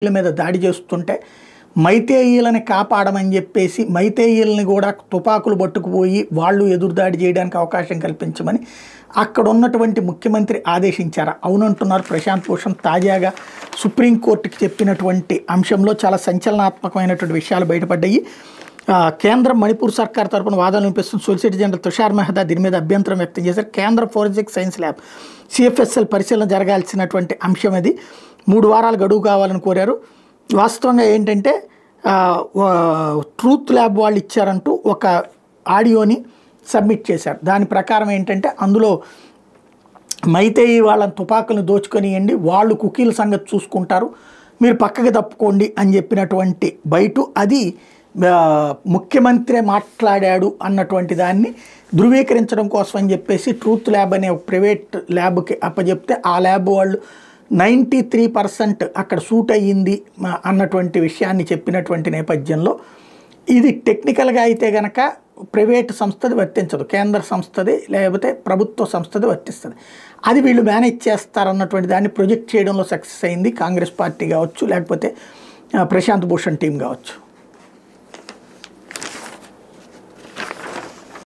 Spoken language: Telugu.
మీద దాడి చేస్తుంటే మైతేయులని కాపాడమని చెప్పేసి మైతేయుల్ని కూడా తుపాకులు పట్టుకుపోయి వాళ్ళు ఎదురుదాడి చేయడానికి అవకాశం కల్పించమని అక్కడ ఉన్నటువంటి ముఖ్యమంత్రి ఆదేశించారు. అవునంటున్నారు ప్రశాంత్ భూషణ్. తాజాగా సుప్రీంకోర్టుకి చెప్పినటువంటి అంశంలో చాలా సంచలనాత్మకమైనటువంటి విషయాలు బయటపడ్డాయి. కేంద్రం మణిపూర్ సర్కార్ తరపున వాదనలు వినిపిస్తున్న సొలిసిటర్ జనరల్ తుషార్ మెహతా దీని మీద అభ్యంతరం వ్యక్తం చేశారు. కేంద్ర ఫోరెన్సిక్ సైన్స్ ల్యాబ్ సిఎఫ్ఎస్ఎల్ పరిశీలన జరగాల్సినటువంటి అంశం ఇది. 3 వారాల గడువు కావాలని కోరారు. వాస్తవంగా ఏంటంటే ట్రూత్ ల్యాబ్ వాళ్ళు ఇచ్చారంటూ ఒక ఆడియోని సబ్మిట్ చేశారు. దాని ప్రకారం ఏంటంటే అందులో మైతేయి వాళ్ళని తుపాకులను దోచుకొనియండి, వాళ్ళు కుకీల సంగతి చూసుకుంటారు, మీరు పక్కకి తప్పుకోండి అని చెప్పినటువంటి బయట అది ముఖ్యమంత్రి మాట్లాడాడు అన్నటువంటి దాన్ని ధృవీకరించడం కోసం అని చెప్పేసి ట్రూత్ ల్యాబ్ అనే ఒక ప్రైవేట్ ల్యాబ్కి అప్పచెప్తే ఆ ల్యాబ్ వాళ్ళు 93% అక్కడ సూట్ అయ్యింది అన్నటువంటి విషయాన్ని చెప్పినటువంటి నేపథ్యంలో ఇది టెక్నికల్గా అయితే కనుక ప్రైవేట్ సంస్థది వర్తించదు, కేంద్ర సంస్థది లేకపోతే ప్రభుత్వ సంస్థది వర్తిస్తుంది. అది వీళ్ళు మేనేజ్ చేస్తారన్నటువంటి దాన్ని ప్రొజెక్ట్ చేయడంలో సక్సెస్ అయింది కాంగ్రెస్ పార్టీ కావచ్చు, లేకపోతే ప్రశాంత్ భూషణ్ టీం కావచ్చు.